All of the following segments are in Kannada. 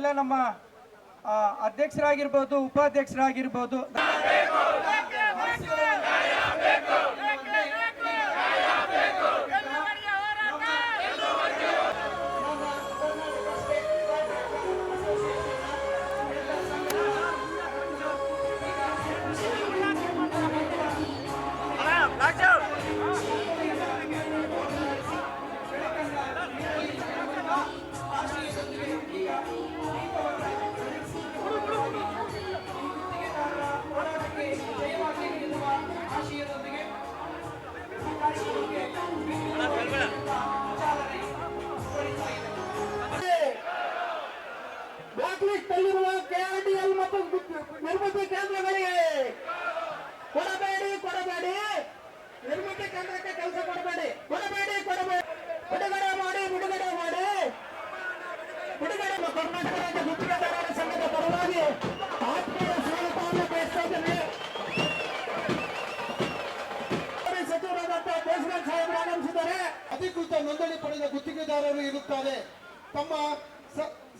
ಎಲ್ಲ ನಮ್ಮ ಅಧ್ಯಕ್ಷರಾಗಿರ್ಬೋದು, ಉಪಾಧ್ಯಕ್ಷರಾಗಿರ್ಬೋದು, ಕೆಆರ್ಡಿಎಲ್ ಮತ್ತು ನಿರ್ಮಿತಿ ಕೇಂದ್ರಗಳಿಗೆ ಕೊಡಬೇಡಿ ನಿರ್ಮಿತಿ ಕೇಂದ್ರಕ್ಕೆ ಕೆಲಸ ಕೊಡಬೇಡಿ ಬಿಡುಗಡೆ ಮಾಡಿ ಕರ್ನಾಟಕ ರಾಜ್ಯ ಗುತ್ತಿಗೆದಾರರ ಸಂಘದ ಪರವಾಗಿ ಆತ್ಮೀಯ ಸ್ವಾಗತವನ್ನು ಬಯಸ್ತಾ ಇದ್ದೇನೆ. ಸಚಿವರಾದಂತ ದೇಶರಾಜ್ ಸಾಹೇಬರು ಆಗಮಿಸಿದ್ದಾರೆ. ಅಧಿಕೃತ ನೋಂದಣಿ ಪಡೆದ ಗುತ್ತಿಗೆದಾರರು ಇರುತ್ತಾರೆ. ತಮ್ಮ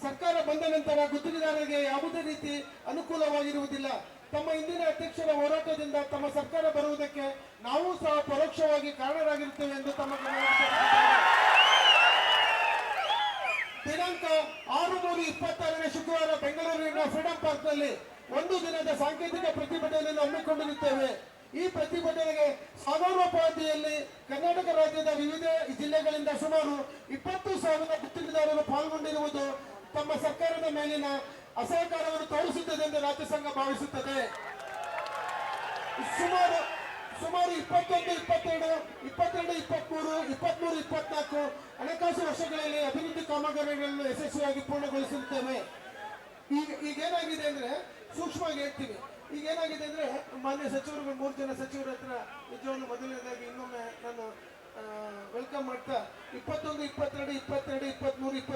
ಸರ್ಕಾರ ಬಂದ ನಂತರ ಗುತ್ತಿಗೆದಾರರಿಗೆ ಯಾವುದೇ ರೀತಿ ಅನುಕೂಲವಾಗಿರುವುದಿಲ್ಲ. ತಮ್ಮ ಹಿಂದಿನ ಅಧ್ಯಕ್ಷರ ಹೋರಾಟದಿಂದ ತಮ್ಮ ಸರ್ಕಾರ ಬರುವುದಕ್ಕೆ ನಾವು ಸಹ ಪರೋಕ್ಷವಾಗಿ ಕಾರಣರಾಗಿರುತ್ತೇವೆ ಎಂದು ತಮ್ಮ ದಿನಾಂಕ 6/3/26 ಶುಕ್ರವಾರ ಬೆಂಗಳೂರಿನ ಫ್ರೀಡಂ ಪಾರ್ಕ್ ನಲ್ಲಿ ಒಂದು ದಿನದ ಸಾಂಕೇತಿಕ ಪ್ರತಿಭಟನೆಯನ್ನು ಹಮ್ಮಿಕೊಂಡಿರುತ್ತೇವೆ. ಈ ಪ್ರತಿಭಟನೆಗೆ ಸಾಗರೋಪಾದಿಯಲ್ಲಿ ಕರ್ನಾಟಕ ರಾಜ್ಯದ ವಿವಿಧ ಜಿಲ್ಲೆಗಳಿಂದ ಸುಮಾರು 20,000 ಗುತ್ತಿಗೆದಾರರು ಪಾಲ್ಗೊಂಡಿರುವುದು ತಮ್ಮ ಸರ್ಕಾರದ ಮೇಲಿನ ಅಸಹಕಾರವನ್ನು ತೋರಿಸುತ್ತದೆ ಎಂದು ರಾಜ್ಯ ಸಂಘ ಭಾವಿಸುತ್ತದೆ. ಸುಮಾರು 21, 22, 23, 24 ಹಣಕಾಸು ವರ್ಷಗಳಲ್ಲಿ ಅಭಿವೃದ್ಧಿ ಕಾಮಗಾರಿಗಳನ್ನು ಯಶಸ್ವಿಯಾಗಿ ಪೂರ್ಣಗೊಳಿಸುತ್ತೇವೆ. ಈಗೇನಾಗಿದೆ ಅಂದ್ರೆ ಸೂಕ್ಷ್ಮವಾಗಿ ಹೇಳ್ತೀವಿ. ಈಗೇನಾಗಿದೆ ಅಂದ್ರೆ ಮಾನ್ಯ ಸಚಿವರುಗಳು 3 ಜನ ಸಚಿವರ ಹತ್ರ ನಿಜವನ್ನು ಮೊದಲನೇದಾಗಿ ಇನ್ನೊಮ್ಮೆ ನಾನು ವೆಲ್ಕಮ್ ಮಾಡ್ತಾ 21, 22, 23,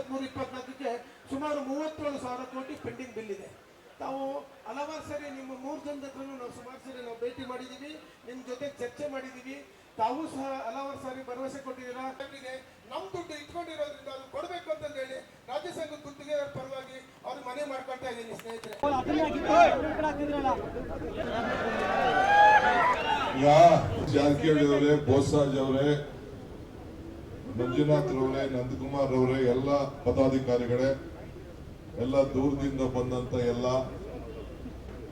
24ಕ್ಕೆ ಸುಮಾರು 37,000 ಕೋಟಿ ಪೆಂಡಿಂಗ್ ಬಿಲ್ ಇದೆ. ತಾವು ಹಲವಾರು ಸರಿ ನಿಮ್ಮ 3 ಜನದ ಹತ್ರನೂ ನಾವು ಸುಮಾರು ಸರಿ ನಾವು ಭೇಟಿ ಮಾಡಿದ್ದೀವಿ, ನಿಮ್ಮ ಜೊತೆ ಚರ್ಚೆ ಮಾಡಿದ್ದೀವಿ. ತಾವು ಸಹ ಹಲವಾರು ಸಾರಿ ಭರವಸೆ ಕೊಟ್ಟಿದ್ದೀರಾ. ನಮ್ಮ ದುಡ್ಡು ಇಟ್ಕೊಂಡಿರೋದ್ರಿಂದ ಅದು ಕೊಡಬೇಕು ಅಂತ ಹೇಳಿ ರಾಜ್ಯ ಸಂಘ ಗುತ್ತಿಗೆದಾರರ ಪರವಾಗಿ ಅವ್ರು ಮನೆ ಮಾಡ್ಕೊಳ್ತಾ ಇದ್ದೀನಿ ಸ್ನೇಹಿತರೆ. ಜಾರಕಿಹೊಳಿ ಅವರೇ, ಬೋಸರಾಜ್ ಅವರೇ, ಮಂಜುನಾಥ್ ರವರೇ, ನಂದಕುಮಾರ್ ಅವರೇ, ಎಲ್ಲ ಪದಾಧಿಕಾರಿಗಳೇ, ಎಲ್ಲ ದೂರದಿಂದ ಬಂದಂತ ಎಲ್ಲ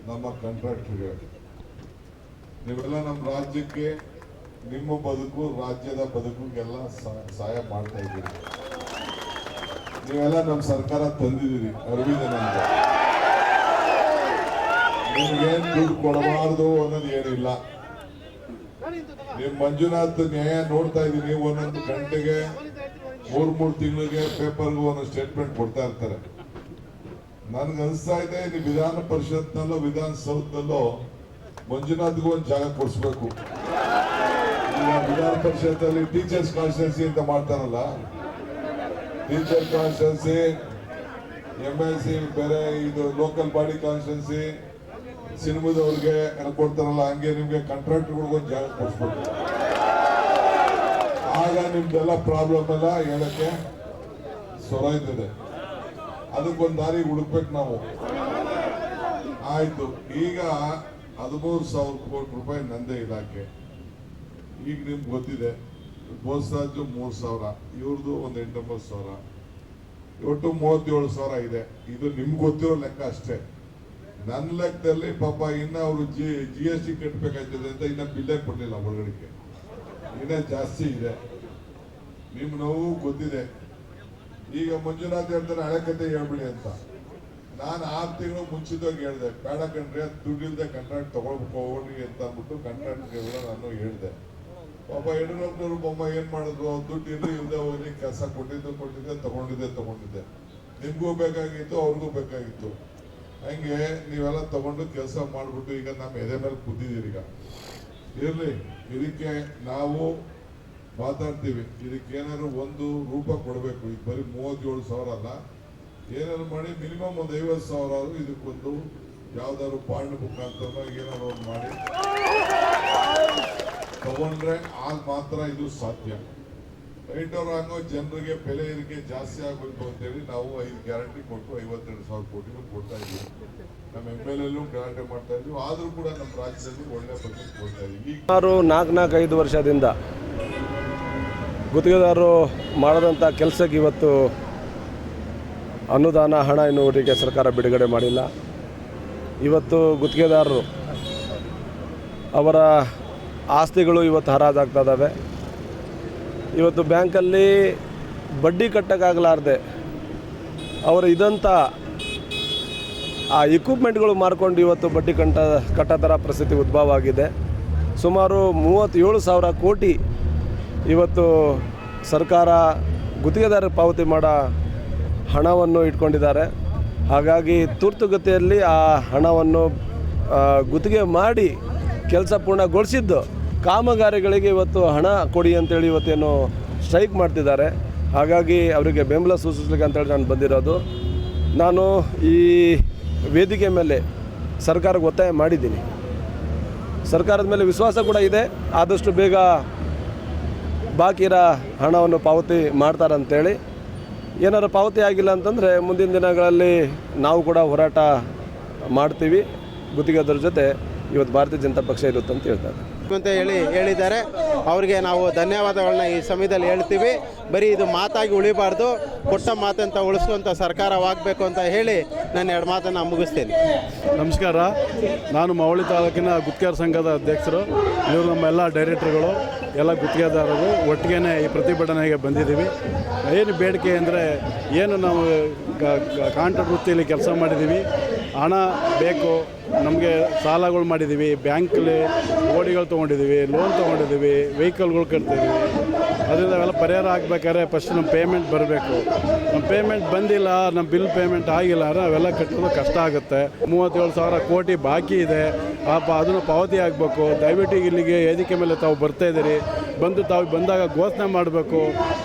ನಮ್ಮ ಕಾಂಟ್ರಾಕ್ಟರ್ಗೆ, ನೀವೆಲ್ಲ ನಮ್ಮ ರಾಜ್ಯಕ್ಕೆ, ನಿಮ್ಮ ಬದುಕು, ರಾಜ್ಯದ ಬದುಕಿಗೆಲ್ಲ ಸಹಾಯ ಮಾಡ್ತಾ ಇದ್ದೀರಿ. ನೀವೆಲ್ಲ ನಮ್ಮ ಸರ್ಕಾರ ತಂದಿದ್ದೀರಿ. ಅರವಿಂದ ನಿಮ್ಗೇನ್ ದುಡ್ಡು ಕೊಡಬಾರ್ದು ಅನ್ನೋದು ಏನಿಲ್ಲ. ನಿಮ್ ಮಂಜುನಾಥ್ ನ್ಯಾಯ ನೋಡ್ತಾ ಇದ್ದೀನಿ. ಒಂದೊಂದು ಗಂಟೆಗೆ 3 ತಿಂಗಳಿಗೆ ಪೇಪರ್ಗೂ ಒಂದೊಂದು ಸ್ಟೇಟ್ಮೆಂಟ್ ಕೊಡ್ತಾ ಇರ್ತಾರೆ. ನನ್ಗೆ ಅನಿಸ್ತಾ ಇದೆ ನೀವು ವಿಧಾನ ಪರಿಷತ್ನಲ್ಲೋ ವಿಧಾನಸೌಧದಲ್ಲೋ ಮಂಜುನಾಥ್ಗೂ ಒಂದು ಜಾಗ ಕೊಡಿಸ್ಬೇಕು. ಈಗ ವಿಧಾನ ಪರಿಷತ್ ಅಲ್ಲಿ ಟೀಚರ್ಸ್ ಕಾನ್ಸ್ಟಿಟ್ಯೂನ್ಸಿ ಅಂತ ಮಾಡ್ತಾರಲ್ಲ, ಟೀಚರ್ ಕಾನ್ಸ್ಟಿಟ್ಯೂನ್ಸಿ, MLC ಬೇರೆ, ಇದು ಲೋಕಲ್ ಬಾಡಿ ಕಾನ್ಸ್ಟಿಟ್ಯೂನ್ಸಿ, ಸಿನಿಮಾದವ್ರಿಗೆ ಕೊಡ್ತಾರಲ್ಲ, ಹಂಗೆ ನಿಮ್ಗೆ ಕಾಂಟ್ರಾಕ್ಟರ್ಗಳಿಗೊಂದು ಜಾಗ ಕೊಡಿಸ್ಬೇಕು. ಆಗ ನಿಮ್ದೆಲ್ಲ ಪ್ರಾಬ್ಲಮ್ ಎಲ್ಲ ಹೇಳಕ್ಕೆ ಸೊರೈತದೆ. ಅದಕ್ಕೊಂದು ದಾರಿ ಹುಡುಕ್ಬೇಕು ನಾವು. ಆಯ್ತು, ಈಗ 13,000 ಕೋಟಿ ರೂಪಾಯಿ ನಂದೇ ಇಲಾಖೆ. ಈಗ ನಿಮ್ಗೆ ಗೊತ್ತಿದೆ, ಬೋಸರಾಜು 3,000, ಇವ್ರದ್ದು ಒಂದು 8,900, ಒಟ್ಟು 37,000 ಇದೆ. ಇದು ನಿಮ್ಗೆ ಗೊತ್ತಿರೋ ಲೆಕ್ಕ ಅಷ್ಟೇ. ನನ್ನ ಲೆಕ್ಕದಲ್ಲಿ ಪಾಪ ಇನ್ನ ಅವರು GST ಕಟ್ಟಬೇಕಾಯ್ತದೆ ಅಂತ ಇನ್ನ ಬಿಲ್ಲೇ ಕೊಡ್ಲಿಲ್ಲ. ಒಳಗಡೆಗೆ ಇನ್ನ ಜಾಸ್ತಿ ಇದೆ. ನಿಮ್ ನೋವು ಗೊತ್ತಿದೆ. ಈಗ ಮಂಜುನಾಥ್ ಹೇಳ್ತಾರೆ ಹಳೆ ಕತೆ ಹೇಳ್ಬಿಡಿ ಅಂತ. ನಾನು 6 ತಿಂಗಳು ಮುಂಚಿತವಾಗಿ ಹೇಳಿದೆ, ಬೇಡ ಕಣ್ರಿ, ಅದು ದುಡ್ಡಿಲ್ದೆ ಕಾಂಟ್ರಾಕ್ಟ್ ತಗೊಳ್ಕೋರಿ ಅಂತ ಅಂದ್ಬಿಟ್ಟು ಕಾಂಟ್ರಾಕ್ಟ್ಗೆಲ್ಲ ನಾನು ಹೇಳಿದೆ. ಪಾಪ ಯಡಿಯೂರಪ್ಪನವರು ಬೊಮ್ಮ ಏನ್ ಮಾಡಿದ್ರು, ದುಡ್ಡು ಇಲ್ಲದೆ ಹೋಗಿ ಕೆಲಸ ಕೊಟ್ಟಿದ್ದೆ ತಗೊಂಡಿದ್ದೆ. ನಿಮ್ಗೂ ಬೇಕಾಗಿತ್ತು, ಅವ್ರಿಗೂ ಬೇಕಾಗಿತ್ತು. ಹಂಗೆ ನೀವೆಲ್ಲ ತಗೊಂಡು ಕೆಲಸ ಮಾಡ್ಬಿಟ್ಟು ಈಗ ನಮ್ಮ ಎದೆ ಮೇಲೆ ಕೂತಿದ್ದೀರಿ. ಈಗ ಇರ್ಲಿ, ಇದಕ್ಕೆ ನಾವು ಮಾತಾಡ್ತೀವಿ. ಇದಕ್ಕೆ ಏನಾದ್ರು ಒಂದು ರೂಪ ಕೊಡಬೇಕು. ಈಗ ಬರೀ 37,000 ಅಲ್ಲ, ಏನಾದ್ರು ಮಾಡಿ ಮಿನಿಮಮ್ ಒಂದು 50,000 ಇದಕ್ಕೊಂದು ಯಾವ್ದಾದ್ರು ಬಾಂಡ್ ಮುಖಾಂತರ ಏನಾದ್ರು ಒಂದು ಮಾಡಿ ತಗೊಂಡ್ರೆ ಆಗ ಮಾತ್ರ ಇದು ಸಾಧ್ಯ. ರೈತರು ಅನ್ನೋ ಜನರಿಗೆ ಬೆಲೆ ಏರಿಕೆ ಜಾಸ್ತಿ ಆಗಬೇಕು ಅಂತೇಳಿ ನಾವು 5 ಗ್ಯಾರಂಟಿ ಕೊಟ್ಟು 52,000 ಕೋಟಿ ಕೊಡ್ತಾ ಇದ್ದೀವಿ. ನಮ್ಮ MLA ಗ್ಯಾರಂಟಿ ಮಾಡ್ತಾ ಇದ್ದೀವಿ. ಆದ್ರೂ ಕೂಡ ನಮ್ಮ ರಾಜ್ಯದಲ್ಲಿ ಒಳ್ಳೆ ಬಜೆಟ್ ಕೊಡ್ತಾ ಇದ್ದೀವಿ. ಸುಮಾರು 4-5 ವರ್ಷದಿಂದ ಗುತ್ತಿಗೆದಾರರು ಮಾಡದಂಥ ಕೆಲಸಕ್ಕೆ ಇವತ್ತು ಅನುದಾನ ಹಣ ಇನ್ನುವರೆಗೆ ಸರ್ಕಾರ ಬಿಡುಗಡೆ ಮಾಡಿಲ್ಲ. ಇವತ್ತು ಗುತ್ತಿಗೆದಾರರು ಅವರ ಆಸ್ತಿಗಳು ಇವತ್ತು ಹರಾಜಾಗ್ತಾ ಇದ್ದಾವೆ. ಇವತ್ತು ಬ್ಯಾಂಕಲ್ಲಿ ಬಡ್ಡಿ ಕಟ್ಟಕ್ಕಾಗಲಾರ್ದೆ ಅವರು ಇದಂಥ ಆ ಇಕ್ವಿಪ್ಮೆಂಟ್ಗಳು ಮಾರ್ಕೊಂಡು ಇವತ್ತು ಬಡ್ಡಿ ಕಟ್ಟೋ ಥರ ಪರಿಸ್ಥಿತಿ ಉದ್ಭವ ಆಗಿದೆ. ಸುಮಾರು 37,000 ಕೋಟಿ ಇವತ್ತು ಸರ್ಕಾರ ಗುತ್ತಿಗೆದಾರರು ಪಾವತಿ ಮಾಡೋ ಹಣವನ್ನು ಇಟ್ಕೊಂಡಿದ್ದಾರೆ. ಹಾಗಾಗಿ ತುರ್ತುಗತಿಯಲ್ಲಿ ಆ ಹಣವನ್ನು ಗುತ್ತಿಗೆ ಮಾಡಿ ಕೆಲಸ ಪೂರ್ಣಗೊಳಿಸಿದ್ದು ಕಾಮಗಾರಿಗಳಿಗೆ ಇವತ್ತು ಹಣ ಕೊಡಿ ಅಂತೇಳಿ ಇವತ್ತೇನು ಸ್ಟ್ರೈಕ್ ಮಾಡ್ತಿದ್ದಾರೆ. ಹಾಗಾಗಿ ಅವರಿಗೆ ಬೆಂಬಲ ಸೂಚಿಸ್ಲಿಕ್ಕೆ ಅಂತೇಳಿ ನಾನು ಬಂದಿರೋದು. ನಾನು ಈ ವೇದಿಕೆ ಮೇಲೆ ಸರ್ಕಾರಕ್ಕೆ ಒತ್ತಾಯ ಮಾಡಿದ್ದೀನಿ. ಸರ್ಕಾರದ ಮೇಲೆ ವಿಶ್ವಾಸ ಕೂಡ ಇದೆ. ಆದಷ್ಟು ಬೇಗ ಬಾಕಿ ಇರೋ ಹಣವನ್ನು ಪಾವತಿ ಮಾಡ್ತಾರಂತೇಳಿ. ಏನಾರು ಪಾವತಿ ಆಗಿಲ್ಲ ಅಂತಂದರೆ ಮುಂದಿನ ದಿನಗಳಲ್ಲಿ ನಾವು ಕೂಡ ಹೋರಾಟ ಮಾಡ್ತೀವಿ. ಗುತ್ತಿಗೆದಾರರ ಜೊತೆ ಇವತ್ತು ಭಾರತೀಯ ಜನತಾ ಪಕ್ಷ ಇರುತ್ತೆ ಅಂತ ಹೇಳ್ತಾರೆ ಅಂತ ಹೇಳಿದ್ದಾರೆ. ಅವರಿಗೆ ನಾವು ಧನ್ಯವಾದಗಳನ್ನ ಈ ಸಮಯದಲ್ಲಿ ಹೇಳ್ತೀವಿ. ಬರೀ ಇದು ಮಾತಾಗಿ ಉಳಿಬಾರ್ದು, ಕೊಟ್ಟ ಮಾತಂತ ಉಳಿಸುವಂಥ ಸರ್ಕಾರವಾಗಬೇಕು ಅಂತ ಹೇಳಿ ನಾನು 2 ಮಾತನ್ನು ಮುಗಿಸ್ತೀನಿ. ನಮಸ್ಕಾರ. ನಾನು ಮಾವಳಿ ತಾಲೂಕಿನ ಗುತ್ತಿಗೆದಾರ ಸಂಘದ ಅಧ್ಯಕ್ಷರು. ಇವರು ನಮ್ಮ ಎಲ್ಲ ಡೈರೆಕ್ಟರ್ಗಳು, ಎಲ್ಲ ಗುತ್ತಿಗೆದಾರರು ಒಟ್ಟಿಗೆ ಈ ಪ್ರತಿಭಟನೆಗೆ ಬಂದಿದ್ದೀವಿ. ಏನು ಬೇಡಿಕೆ ಅಂದರೆ, ಏನು ನಾವು ಕಾಂಟ್ರಾಕ್ಟ್ ವೃತ್ತಿಯಲ್ಲಿ ಕೆಲಸ ಮಾಡಿದ್ದೀವಿ, ಹಣ ಬೇಕು ನಮಗೆ. ಸಾಲಗಳು ಮಾಡಿದ್ದೀವಿ, ಬ್ಯಾಂಕಲ್ಲಿ ಓಡಿಗಳು ತೊಗೊಂಡಿದ್ದೀವಿ, ಲೋನ್ ತೊಗೊಂಡಿದ್ದೀವಿ, ವೆಹಿಕಲ್ಗಳು ಕಟ್ತಿದ್ದೀವಿ. ಅದರಿಂದ ಅವೆಲ್ಲ ಪರಿಹಾರ ಆಗಬೇಕಾದ್ರೆ ಫಸ್ಟ್ ನಮ್ಮ ಪೇಮೆಂಟ್ ಬರಬೇಕು. ನಮ್ಮ ಪೇಮೆಂಟ್ ಬಂದಿಲ್ಲ, ನಮ್ಮ ಬಿಲ್ ಪೇಮೆಂಟ್ ಆಗಿಲ್ಲ ಅಂದರೆ ಅವೆಲ್ಲ ಕಟ್ಟೋದು ಕಷ್ಟ ಆಗುತ್ತೆ. 37,000 ಕೋಟಿ ಬಾಕಿ ಇದೆ. ಅದನ್ನು ಪಾವತಿ ಆಗಬೇಕು. ದಯವಿಟ್ಟು ಇಲ್ಲಿಗೆ ವೇದಿಕೆ ಮೇಲೆ ತಾವು ಬರ್ತಾಯಿದ್ದೀರಿ, ಬಂದು ತಾವು ಬಂದಾಗ ಘೋಷಣೆ ಮಾಡಬೇಕು.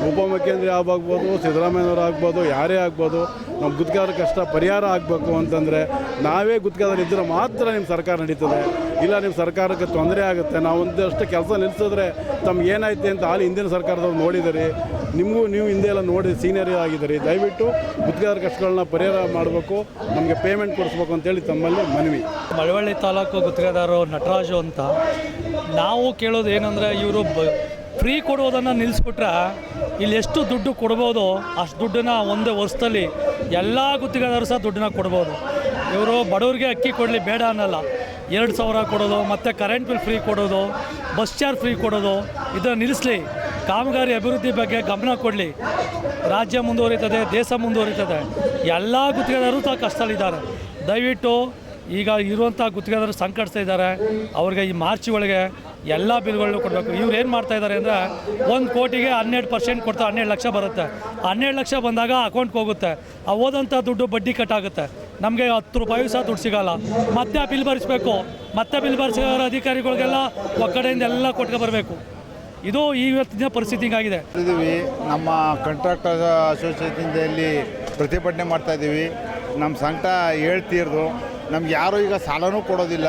ಉಪಮುಖ್ಯಮಂತ್ರಿ ಆಗ್ಬೋದು, ಸಿದ್ದರಾಮಯ್ಯನವರು ಆಗ್ಬೋದು, ಯಾರೇ ಆಗ್ಬೋದು, ನಮ್ಮ ಗುತ್ತಿಗೆದಾರ ಕಷ್ಟ ಪರಿಹಾರ ಆಗಬೇಕು ಅಂತಂದರೆ ನಾವೇ ಗುತ್ತಿಗೆದಾರ ಇದ್ದರೆ ಮಾತ್ರ ನಿಮ್ಮ ಸರ್ಕಾರ ನಡೀತದೆ. ಇಲ್ಲ ನಿಮ್ಮ ಸರ್ಕಾರಕ್ಕೆ ತೊಂದರೆ ಆಗುತ್ತೆ. ನಾವು ಒಂದಷ್ಟು ಕೆಲಸ ನಿಲ್ಲಿಸಿದ್ರೆ ತಮ್ಗೆ ಏನಾಯ್ತು ಅಂತ ಹಾಲಿ ಹಿಂದಿನ ಸರ್ಕಾರದವ್ರು ನೋಡಿದಿರಿ. ನಿಮಗೂ ನೀವು ಹಿಂದೆ ಎಲ್ಲ ನೋಡಿ ಸೀನಿಯರ್ ಆಗಿದ್ದೀರಿ. ದಯವಿಟ್ಟು ಗುತ್ತಿಗೆದಾರ ಕಷ್ಟಗಳನ್ನ ಪರಿಹಾರ ಮಾಡಬೇಕು, ನಮಗೆ ಪೇಮೆಂಟ್ ಕೊಡಿಸ್ಬೇಕು ಅಂತೇಳಿ ತಮ್ಮಲ್ಲಿ ಮನವಿ. ಮಳವಳ್ಳಿ ತಾಲೂಕು ಗುತ್ತಿಗೆದಾರರು ನಟರಾಜು ಅಂತ. ನಾವು ಕೇಳೋದು ಏನಂದರೆ, ಇವರು ಫ್ರೀ ಕೊಡೋದನ್ನು ನಿಲ್ಲಿಸ್ಬಿಟ್ರೆ ಇಲ್ಲಿ ಎಷ್ಟು ದುಡ್ಡು ಕೊಡ್ಬೋದು ಅಷ್ಟು ದುಡ್ಡನ್ನು ಒಂದೇ ವರ್ಷದಲ್ಲಿ ಎಲ್ಲ ಗುತ್ತಿಗೆದಾರರು ಸಹ ದುಡ್ಡನ್ನ ಕೊಡ್ಬೋದು. ಇವರು ಬಡವ್ರಿಗೆ ಅಕ್ಕಿ ಕೊಡಲಿ ಬೇಡ ಅನ್ನಲ್ಲ. 2,000 ಕೊಡೋದು, ಮತ್ತು ಕರೆಂಟ್ ಬಿಲ್ ಫ್ರೀ ಕೊಡೋದು, ಬಸ್ ಚಾರ್ಜ್ ಫ್ರೀ ಕೊಡೋದು, ಇದನ್ನು ನಿಲ್ಲಿಸಲಿ. ಕಾಮಗಾರಿ ಅಭಿವೃದ್ಧಿ ಬಗ್ಗೆ ಗಮನ ಕೊಡಲಿ. ರಾಜ್ಯ ಮುಂದುವರಿತದೆ, ದೇಶ ಮುಂದುವರಿತದೆ. ಎಲ್ಲ ಗುತ್ತಿಗೆದಾರರು ಸಹ ಕಷ್ಟದಲ್ಲಿದ್ದಾರೆ. ದಯವಿಟ್ಟು ಈಗ ಇರುವಂಥ ಗುತ್ತಿಗೆದಾರರು ಸಂಕಟಿಸ್ತಾ ಇದ್ದಾರೆ. ಅವ್ರಿಗೆ ಈ ಮಾರ್ಚ್ ಒಳಗೆ ಎಲ್ಲ ಬಿಲ್ಗಳನ್ನು ಕೊಡಬೇಕು. ಇವ್ರು ಏನು ಮಾಡ್ತಾಯಿದ್ದಾರೆ ಅಂದರೆ, 1 ಕೋಟಿಗೆ 12% ಕೊಡ್ತಾರೆ. 12 ಲಕ್ಷ ಬರುತ್ತೆ. 12 ಲಕ್ಷ ಬಂದಾಗ ಅಕೌಂಟ್ಗೆ ಹೋಗುತ್ತೆ. ಆ ಹೋದಂಥ ದುಡ್ಡು ಬಡ್ಡಿ ಕಟ್ಟಾಗುತ್ತೆ. ನಮಗೆ 10 ರೂಪಾಯಿ ಸಹ ದುಡ್ಡು ಸಿಗೋಲ್ಲ. ಮತ್ತೆ ಬಿಲ್ ಭರಿಸಬೇಕು. ಮತ್ತೆ ಬಿಲ್ ಭರಿಸೋ ಅಧಿಕಾರಿಗಳಿಗೆಲ್ಲ ಒಕ್ಕಡೆಯಿಂದ ಎಲ್ಲ ಕೊಟ್ಕೊ ಬರಬೇಕು. ಇದು ಇವತ್ತಿನ ಪರಿಸ್ಥಿತಿ ಹಿಂಗಾಗಿದೆ. ನಮ್ಮ ಕಾಂಟ್ರಾಕ್ಟರ್ ಅಸೋಸಿಯೇಷನ್ದಲ್ಲಿ ಪ್ರತಿಭಟನೆ ಮಾಡ್ತಾಯಿದ್ದೀವಿ. ನಮ್ಮ ಸಂಕಟ ಹೇಳ್ತೀರ್ದು. ನಮ್ಗೆ ಯಾರೂ ಈಗ ಸಾಲನೂ ಕೊಡೋದಿಲ್ಲ.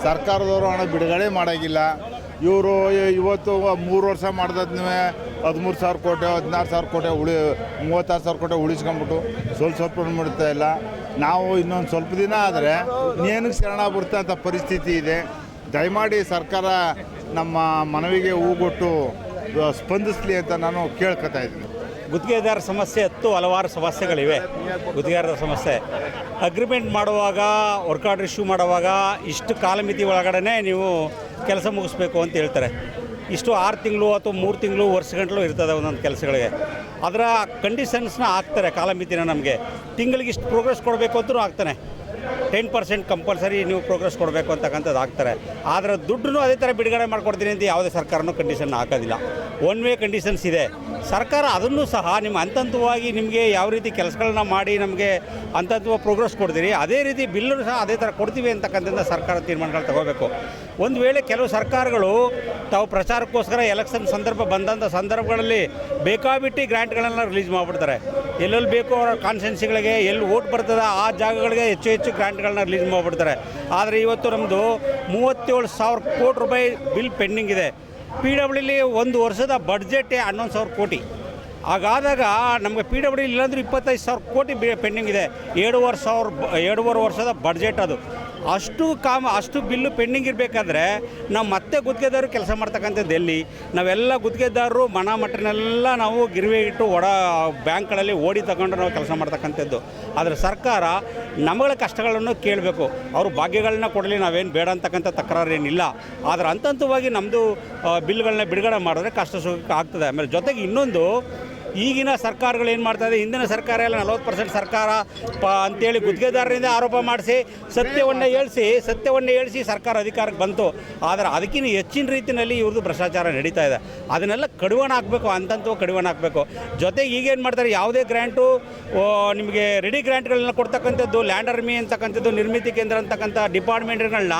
ಸರ್ಕಾರದವರು ಹಣ ಬಿಡುಗಡೆ ಮಾಡೋಂಗಿಲ್ಲ. ಇವರು ಇವತ್ತು 3 ವರ್ಷ ಮಾಡಿದ್ನೇ 13,000 ಕೋಟಿ 16,000 ಕೋಟಿ 36,000 ಕೋಟಿ ಉಳಿಸ್ಕೊಂಬಿಟ್ಟು ಸ್ವಲ್ಪ ಮಾಡ್ತಾ ಇಲ್ಲ. ನಾವು ಇನ್ನೊಂದು ಸ್ವಲ್ಪ ದಿನ ಆದರೆ ಏನಕ್ಕೆ ಶರಣ ಬಿಡ್ತಾ ಅಂತ ಪರಿಸ್ಥಿತಿ ಇದೆ. ದಯಮಾಡಿ ಸರ್ಕಾರ ನಮ್ಮ ಮನವಿಗೆ ಹೂಗೊಟ್ಟು ಸ್ಪಂದಿಸಲಿ ಅಂತ ನಾನು ಕೇಳ್ಕೊತಾ ಇದ್ದೀನಿ. ಗುತ್ತಿಗೆದಾರ ಸಮಸ್ಯೆ ಹಲವಾರು ಸಮಸ್ಯೆಗಳಿವೆ. ಗುತ್ತಿಗೆದಾರರ ಸಮಸ್ಯೆ ಅಗ್ರಿಮೆಂಟ್ ಮಾಡುವಾಗ, ವರ್ಕ್ ಆರ್ಡರ್ ಇಶ್ಯೂ ಮಾಡುವಾಗ ಇಷ್ಟು ಕಾಲಮಿತಿ ಒಳಗಡೆ ನೀವು ಕೆಲಸ ಮುಗಿಸ್ಬೇಕು ಅಂತ ಹೇಳ್ತಾರೆ. ಇಷ್ಟು 6 ತಿಂಗಳು ಅಥವಾ 3 ತಿಂಗಳು ವರ್ಷಗಂಟಲು ಇರ್ತದೆ ಒಂದೊಂದು ಕೆಲಸಗಳಿಗೆ. ಅದರ ಕಂಡೀಷನ್ಸ್ನ ಹಾಕ್ತಾರೆ, ಕಾಲಮಿತಿನ. ನಮಗೆ ತಿಂಗಳಿಗೆ ಇಷ್ಟು ಪ್ರೋಗ್ರೆಸ್ ಕೊಡಬೇಕು ಅಂತಲೂ ಹಾಕ್ತಾನೆ. 10% ಕಂಪಲ್ಸರಿ ನೀವು ಪ್ರೋಗ್ರೆಸ್ ಕೊಡಬೇಕು ಅಂತಕ್ಕಂಥದ್ದು ಹಾಕ್ತಾರೆ. ಆದರೆ ದುಡ್ಡು ಅದೇ ಥರ ಬಿಡುಗಡೆ ಮಾಡಿಕೊಡ್ತೀನಿ ಅಂತ ಯಾವುದೇ ಸರ್ಕಾರನೂ ಕಂಡೀಷನ್ ಹಾಕೋದಿಲ್ಲ. 1 ವೇ ಕಂಡೀಷನ್ಸ್ ಇದೆ. ಸರ್ಕಾರ ಅದನ್ನು ಸಹ ನಿಮ್ಮ ಹಂತವಾಗಿ ನಿಮಗೆ ಯಾವ ರೀತಿ ಕೆಲಸಗಳನ್ನ ಮಾಡಿ ನಮಗೆ ಹಂತವಾಗಿ ಪ್ರೋಗ್ರೆಸ್ ಕೊಡ್ತೀರಿ, ಅದೇ ರೀತಿ ಬಿಲ್ಲು ಸಹ ಅದೇ ಥರ ಕೊಡ್ತೀವಿ ಅಂತಕ್ಕಂಥ ಸರ್ಕಾರ ತೀರ್ಮಾನಗಳು ತಗೋಬೇಕು. ಒಂದು ವೇಳೆ ಕೆಲವು ಸರ್ಕಾರಗಳು ತಾವು ಪ್ರಚಾರಕ್ಕೋಸ್ಕರ ಎಲೆಕ್ಷನ್ ಸಂದರ್ಭ ಬಂದಂಥ ಸಂದರ್ಭಗಳಲ್ಲಿ ಬೇಕಾಬಿಟ್ಟು ಗ್ರ್ಯಾಂಟ್ಗಳನ್ನು ರಿಲೀಸ್ ಮಾಡಿಬಿಡ್ತಾರೆ. ಎಲ್ಲೆಲ್ಲಿ ಬೇಕೋ ಅವರ ಕಾನ್ಸ್ಟಿಟ್ಯೂನ್ಸಿಗಳಿಗೆ ಎಲ್ಲಿ ಓಟ್ ಬರ್ತದೆ ಆ ಜಾಗಗಳಿಗೆ ಹೆಚ್ಚು ಗ್ರ್ಯಾಂಟ್ಗಳನ್ನ ರಿಲೀಸ್ ಮಾಡಿಬಿಡ್ತಾರೆ. ಆದರೆ ಇವತ್ತು ನಮ್ಮದು 37,000 ಕೋಟಿ ರೂಪಾಯಿ ಬಿಲ್ ಪೆಂಡಿಂಗ್ ಇದೆ. PWಲಿ 1 ವರ್ಷದ ಬಡ್ಜೆಟ್ಟೇ 11,000 ಕೋಟಿ. ಹಾಗಾದಾಗ ನಮಗೆ PWD ಇಲ್ಲಾಂದ್ರೆ 25,000 ಕೋಟಿ ಪೆಂಡಿಂಗ್ ಇದೆ. 7.5 ವರ್ಷದ ಬಡ್ಜೆಟ್ ಅದು. ಅಷ್ಟು ಬಿಲ್ಲು ಪೆಂಡಿಂಗ್ ಇರಬೇಕಾದ್ರೆ ನಾವು ಮತ್ತೆ ಗುತ್ತಿಗೆದಾರರು ಕೆಲಸ ಮಾಡ್ತಕ್ಕಂಥದ್ದು ಎಲ್ಲಿ? ನಾವೆಲ್ಲ ಗುತ್ತಿಗೆದಾರರು ಮಟ್ಟನೆಲ್ಲ ನಾವು ಗಿರ್ವೆ ಇಟ್ಟು ಬ್ಯಾಂಕ್ಗಳಲ್ಲಿ ಓಡಿ ತಗೊಂಡು ನಾವು ಕೆಲಸ ಮಾಡ್ತಕ್ಕಂಥದ್ದು. ಆದರೆ ಸರ್ಕಾರ ನಮ್ಮಗಳ ಕಷ್ಟಗಳನ್ನು ಕೇಳಬೇಕು. ಅವರು ಭಾಗ್ಯಗಳನ್ನ ಕೊಡಲಿ, ನಾವೇನು ಬೇಡ ಅಂತಕ್ಕಂಥ ತಕರಾರೇನಿಲ್ಲ. ಆದರೆ ಹಂತವಾಗಿ ನಮ್ಮದು ಬಿಲ್ಗಳನ್ನ ಬಿಡುಗಡೆ ಮಾಡಿದ್ರೆ ಕಷ್ಟ ಸುಖ ಆಗ್ತದೆ. ಆಮೇಲೆ ಜೊತೆಗೆ ಇನ್ನೊಂದು, ಈಗಿನ ಸರ್ಕಾರಗಳು ಏನು ಮಾಡ್ತಾಯಿದೆ, ಹಿಂದಿನ ಸರ್ಕಾರ ಎಲ್ಲ 40% ಸರ್ಕಾರ ಅಂತೇಳಿ ಗುತ್ತಿಗೆದಾರರಿಂದ ಆರೋಪ ಮಾಡಿಸಿ ಸತ್ಯವನ್ನು ಹೇಳಿಸಿ ಸರ್ಕಾರ ಅಧಿಕಾರಕ್ಕೆ ಬಂತು. ಆದರೆ ಅದಕ್ಕಿಂತ ಹೆಚ್ಚಿನ ರೀತಿಯಲ್ಲಿ ಇವ್ರದ್ದು ಭ್ರಷ್ಟಾಚಾರ ನಡೀತಾ ಇದೆ. ಅದನ್ನೆಲ್ಲ ಕಡಿವಾಣ ಹಾಕಬೇಕು, ಕಡಿವಾಣ ಹಾಕಬೇಕು. ಜೊತೆಗೆ ಈಗೇನು ಮಾಡ್ತಾರೆ, ಯಾವುದೇ ಗ್ರ್ಯಾಂಟು ನಿಮಗೆ ರೆಡಿ ಗ್ರ್ಯಾಂಟ್ಗಳನ್ನ ಕೊಡ್ತಕ್ಕಂಥದ್ದು, ಲ್ಯಾಂಡ್ ಆರ್ಮಿ ಅಂತಕ್ಕಂಥದ್ದು, ನಿರ್ಮಿತಿ ಕೇಂದ್ರ ಅಂತಕ್ಕಂಥ ಡಿಪಾರ್ಟ್ಮೆಂಟ್ಗಳನ್ನ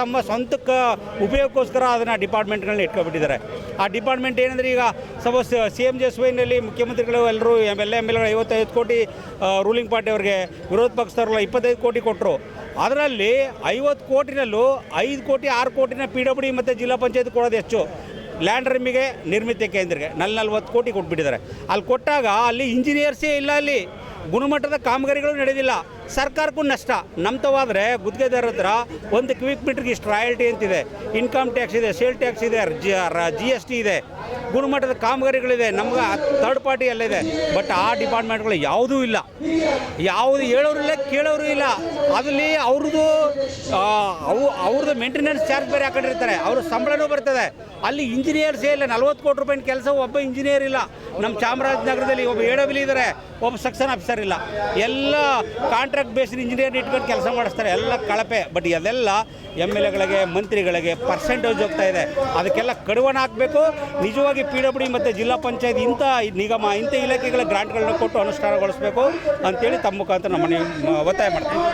ತಮ್ಮ ಸ್ವಂತಕ್ಕೆ ಉಪಯೋಗಕ್ಕೋಸ್ಕರ ಅದನ್ನು ಡಿಪಾರ್ಟ್ಮೆಂಟ್ಗಳನ್ನ ಇಟ್ಕೊಬಿಟ್ಟಿದ್ದಾರೆ. ಆ ಡಿಪಾರ್ಟ್ಮೆಂಟ್ ಏನಂದರೆ, ಈಗ ಸಪೋಸ್ CMJSYನಲ್ಲಿ ಮುಖ್ಯಮಂತ್ರಿಗಳು ಎಲ್ಲರೂ MLAಗಳು 55 ಕೋಟಿ ರೂಲಿಂಗ್ ಪಾರ್ಟಿ ಅವ್ರಿಗೆ, ವಿರೋಧ ಪಕ್ಷದವ್ರಲ್ಲ 25 ಕೋಟಿ ಕೊಟ್ಟರು. ಅದರಲ್ಲಿ 50 ಕೋಟಿನಲ್ಲೂ 5 ಕೋಟಿ 6 ಕೋಟಿನ PWD ಮತ್ತು ಜಿಲ್ಲಾ ಪಂಚಾಯತ್ ಕೊಡೋದು ಹೆಚ್ಚು. ಲ್ಯಾಂಡ್ ಆರ್ಮಿಗೆ, ನಿರ್ಮಿತಿ ಕೇಂದ್ರಕ್ಕೆ 40 ಕೋಟಿ ಕೊಟ್ಬಿಟ್ಟಿದ್ದಾರೆ. ಅಲ್ಲಿ ಕೊಟ್ಟಾಗ ಅಲ್ಲಿ ಇಂಜಿನಿಯರ್ಸೇ ಇಲ್ಲ, ಅಲ್ಲಿ ಗುಣಮಟ್ಟದ ಕಾಮಗಾರಿಗಳು ನಡೆದಿಲ್ಲ. ಸರ್ಕಾರಕ್ಕೂ ನಷ್ಟ. ನಮ್ತವಾದರೆ ಗುತ್ತಿಗೆದಾರರ ಹತ್ರ ಒಂದು ಕ್ವಿಕ್ ಮೀಟ್ರಿಗೆ ಇಷ್ಟು ರಾಯಲ್ಟಿ ಅಂತಿದೆ, ಇನ್ಕಮ್ ಟ್ಯಾಕ್ಸ್ ಇದೆ, ಸೇಲ್ ಟ್ಯಾಕ್ಸ್ ಇದೆ, GST ಇದೆ, ಗುಣಮಟ್ಟದ ಕಾಮಗಾರಿಗಳಿದೆ, ನಮ್ಗೆ ಥರ್ಡ್ ಪಾರ್ಟಿ ಎಲ್ಲ ಇದೆ. ಬಟ್ ಆ ಡಿಪಾರ್ಟ್ಮೆಂಟ್ಗಳು ಯಾವುದೂ ಇಲ್ಲ, ಯಾವುದು ಹೇಳೋರು ಇಲ್ಲ, ಕೇಳೋರು ಇಲ್ಲ. ಅದರಲ್ಲಿ ಅವ್ರದ್ದು ಮೇಂಟೆನೆನ್ಸ್ ಚಾರ್ಜ್ ಬೇರೆ ಹಾಕೊಂಡಿರ್ತಾರೆ, ಅವ್ರ ಸಂಬಳನೂ ಬರ್ತದೆ. ಅಲ್ಲಿ ಇಂಜಿನಿಯರ್ಸೇ ಇಲ್ಲ. 40 ಕೋಟಿ ರೂಪಾಯಿನ ಕೆಲಸ ಒಬ್ಬ ಇಂಜಿನಿಯರ್ ಇಲ್ಲ. ನಮ್ಮ ಚಾಮರಾಜನಗರದಲ್ಲಿ ಒಬ್ಬ AW ಇದ್ದಾರೆ, ಒಬ್ಬ ಸೆಕ್ಷನ್ ಆಫೀಸರ್ ಇಲ್ಲ. ಎಲ್ಲ ಕಾಂಟ್ರಾಕ್ಟ್ ಬೇಸ್ಡ್ ಇಂಜಿನಿಯರ್ ಇಟ್ಕೊಂಡು ಕೆಲಸ ಮಾಡಿಸ್ತಾರೆ, ಎಲ್ಲ ಕಳಪೆ. ಬಟ್ ಅದೆಲ್ಲ MLAಗಳಿಗೆ, ಮಂತ್ರಿಗಳಿಗೆ ಪರ್ಸೆಂಟೇಜ್ ಹೋಗ್ತಾ ಇದೆ. ಅದಕ್ಕೆಲ್ಲ ಕಡಿವಾಣ ಹಾಕಬೇಕು. ನಿಜವಾಗಿ PWD ಮತ್ತು ಜಿಲ್ಲಾ ಪಂಚಾಯತ್ ಇಂಥ ಇಲಾಖೆಗಳ ಗ್ರಾಂಟ್ಗಳನ್ನ ಕೊಟ್ಟು ಅನುಷ್ಠಾನಗೊಳಿಸಬೇಕು ಅಂತೇಳಿ ತಮ್ಮ ಮುಖಾಂತರ ಒತ್ತಾಯ ಮಾಡ್ತೀವಿ.